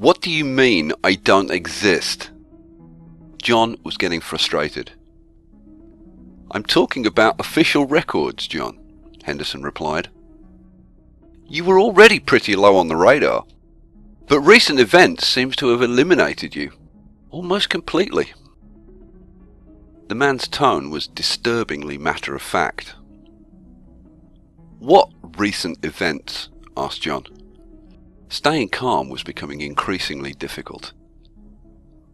What do you mean I don't exist? John was getting frustrated. I'm talking about official records, John, Henderson replied. You were already pretty low on the radar, but recent events seems to have eliminated you, almost completely. The man's tone was disturbingly matter-of-fact. What recent events? Asked John. Staying calm was becoming increasingly difficult.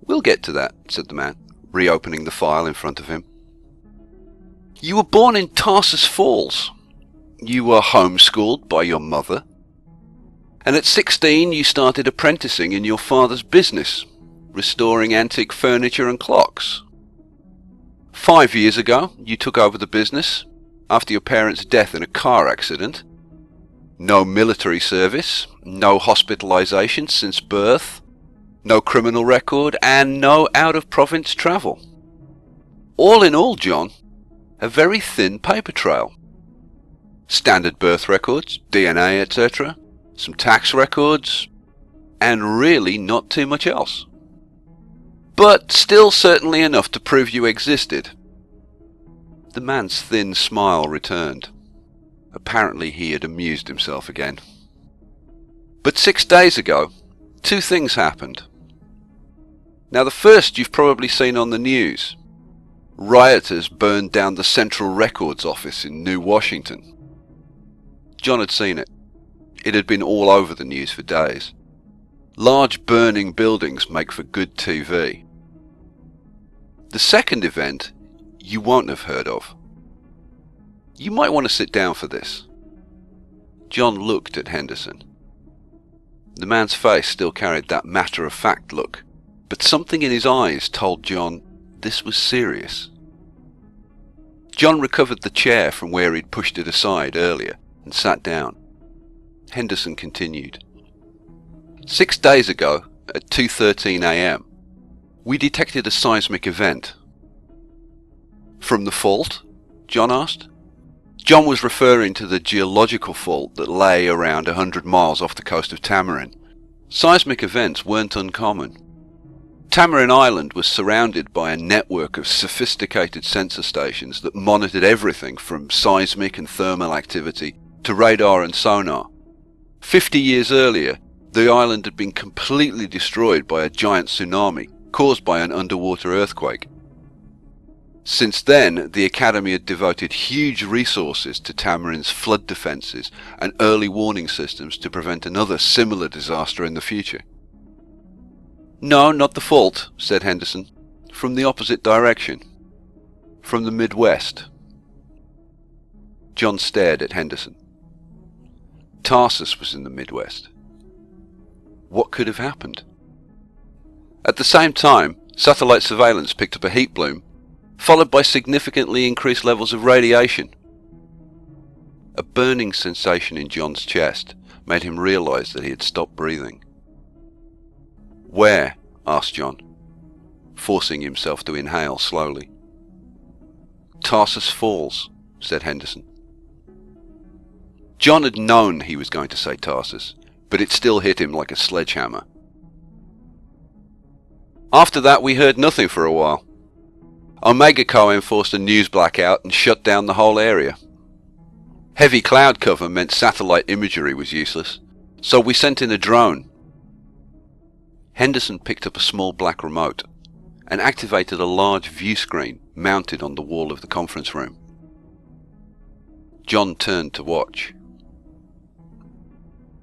We'll get to that, said the man, reopening the file in front of him. You were born in Tarsus Falls. You were homeschooled by your mother. And at 16 you started apprenticing in your father's business, restoring antique furniture and clocks. 5 years ago you took over the business after your parents' death in a car accident. No military service, no hospitalization since birth, no criminal record, and no out-of-province travel. All in all, John, a very thin paper trail. Standard birth records, DNA, etc., some tax records, and really not too much else. But still certainly enough to prove you existed. The man's thin smile returned. Apparently he had amused himself again. But 6 days ago, 2 things happened. Now the first you've probably seen on the news. Rioters burned down the Central Records office in New Washington. John had seen it. It had been all over the news for days. Large burning buildings make for good TV. The second event you won't have heard of. You might want to sit down for this. John looked at Henderson. The man's face still carried that matter-of-fact look, but something in his eyes told John this was serious. John recovered the chair from where he'd pushed it aside earlier and sat down. Henderson continued. 6 days ago, at 2:13 a.m., we detected a seismic event. From the fault? John asked. John was referring to the geological fault that lay around 100 miles off the coast of Tamarin. Seismic events weren't uncommon. Tamarin Island was surrounded by a network of sophisticated sensor stations that monitored everything from seismic and thermal activity to radar and sonar. 50 years earlier, the island had been completely destroyed by a giant tsunami caused by an underwater earthquake. Since then, the Academy had devoted huge resources to Tamarin's flood defences and early warning systems to prevent another similar disaster in the future. No, not the fault, said Henderson. From the opposite direction. From the Midwest. John stared at Henderson. Tarsus was in the Midwest. What could have happened? At the same time, satellite surveillance picked up a heat plume, followed by significantly increased levels of radiation. A burning sensation in John's chest made him realize that he had stopped breathing. Where? Asked John, forcing himself to inhale slowly. Tarsus Falls, said Henderson. John had known he was going to say Tarsus, but it still hit him like a sledgehammer. After that we heard nothing for a while. Omega-Co enforced a news blackout and shut down the whole area. Heavy cloud cover meant satellite imagery was useless, so we sent in a drone. Henderson picked up a small black remote and activated a large view screen mounted on the wall of the conference room. John turned to watch.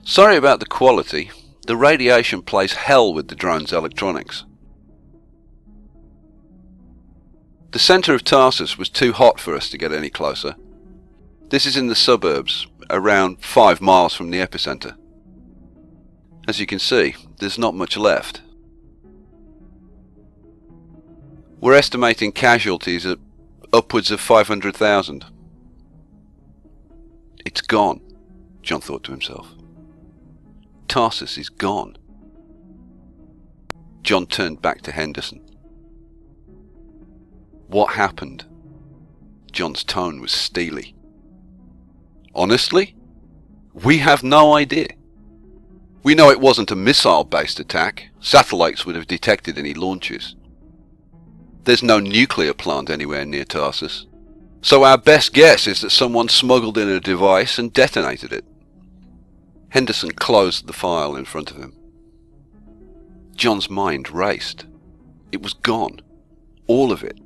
Sorry about the quality. The radiation plays hell with the drone's electronics. The centre of Tarsus was too hot for us to get any closer. This is in the suburbs, around 5 miles from the epicentre. As you can see, there's not much left. We're estimating casualties at upwards of 500,000. It's gone, John thought to himself. Tarsus is gone. John turned back to Henderson. What happened? John's tone was steely. Honestly, we have no idea. We know it wasn't a missile-based attack. Satellites would have detected any launches. There's no nuclear plant anywhere near Tarsus, so our best guess is that someone smuggled in a device and detonated it. Henderson closed the file in front of him. John's mind raced. It was gone. All of it.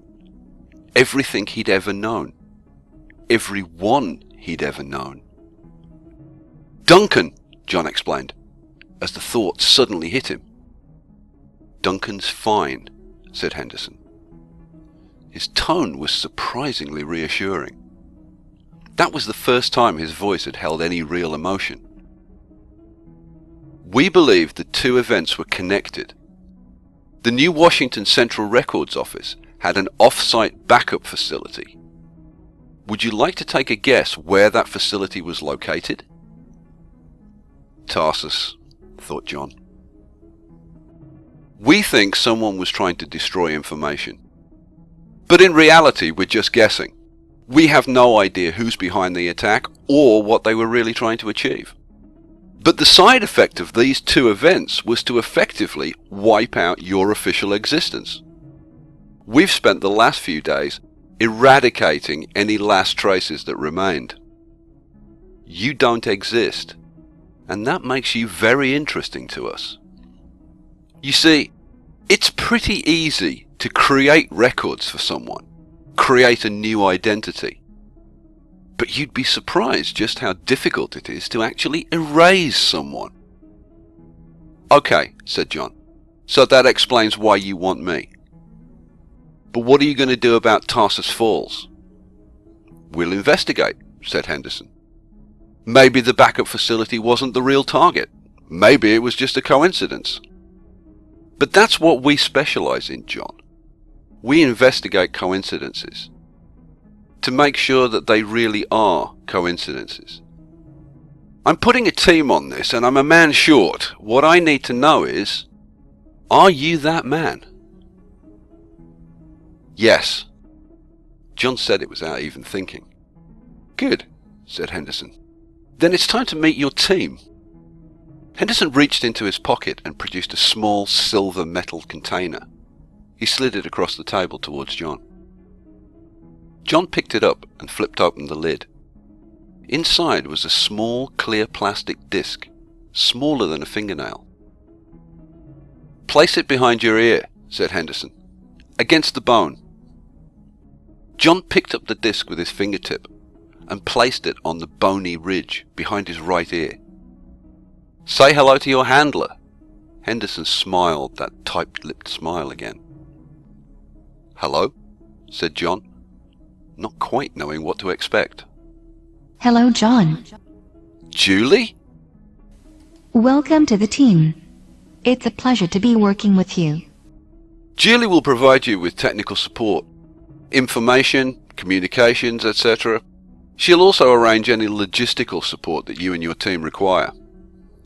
Everything he'd ever known. Everyone he'd ever known. "Duncan," John explained, as the thought suddenly hit him. "Duncan's fine," said Henderson. His tone was surprisingly reassuring. That was the first time his voice had held any real emotion. "We believe the two events were connected. The new Washington Central Records Office had an off-site backup facility. Would you like to take a guess where that facility was located?" Tarsus, thought John. "We think someone was trying to destroy information. But in reality, we're just guessing. We have no idea who's behind the attack or what they were really trying to achieve. But the side effect of these two events was to effectively wipe out your official existence. We've spent the last few days eradicating any last traces that remained. You don't exist, and that makes you very interesting to us. You see, it's pretty easy to create records for someone, create a new identity. But you'd be surprised just how difficult it is to actually erase someone." "Okay," said John, "so that explains why you want me. But what are you going to do about Tarsus Falls?" "We'll investigate," said Henderson. "Maybe the backup facility wasn't the real target. Maybe it was just a coincidence. But that's what we specialize in, John. We investigate coincidences to make sure that they really are coincidences. I'm putting a team on this and I'm a man short. What I need to know is, are you that man?" "Yes." John said it without even thinking. "Good," said Henderson. "Then it's time to meet your team." Henderson reached into his pocket and produced a small silver metal container. He slid it across the table towards John. John picked it up and flipped open the lid. Inside was a small, clear plastic disc, smaller than a fingernail. "Place it behind your ear," said Henderson, "against the bone." John picked up the disc with his fingertip and placed it on the bony ridge behind his right ear. "Say hello to your handler." Henderson smiled that tight-lipped smile again. "Hello?" said John, not quite knowing what to expect. "Hello, John." "Julie?" "Welcome to the team. It's a pleasure to be working with you." "Julie will provide you with technical support, information, communications, etc. She'll also arrange any logistical support that you and your team require.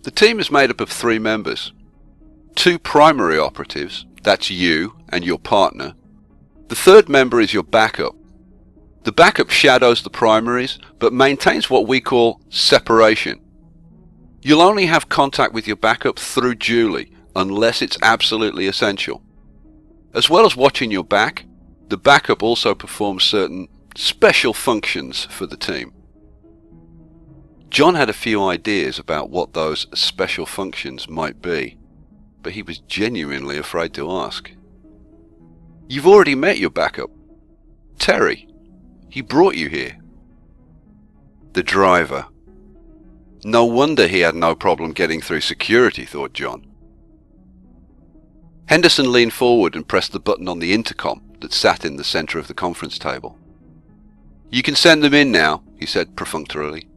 The team is made up of 3 members. 2 primary operatives, that's you and your partner. The 3rd member is your backup. The backup shadows the primaries, but maintains what we call separation. You'll only have contact with your backup through Julie, unless it's absolutely essential. As well as watching your back, the backup also performs certain special functions for the team." John had a few ideas about what those special functions might be, but he was genuinely afraid to ask. "You've already met your backup. Terry. He brought you here." The driver. No wonder he had no problem getting through security, thought John. Henderson leaned forward and pressed the button on the intercom that sat in the center of the conference table. "You can send them in now," he said perfunctorily.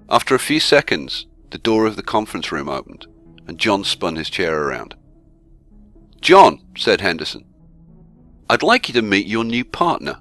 After a few seconds, the door of the conference room opened, and John spun his chair around. "John," said Henderson, "I'd like you to meet your new partner."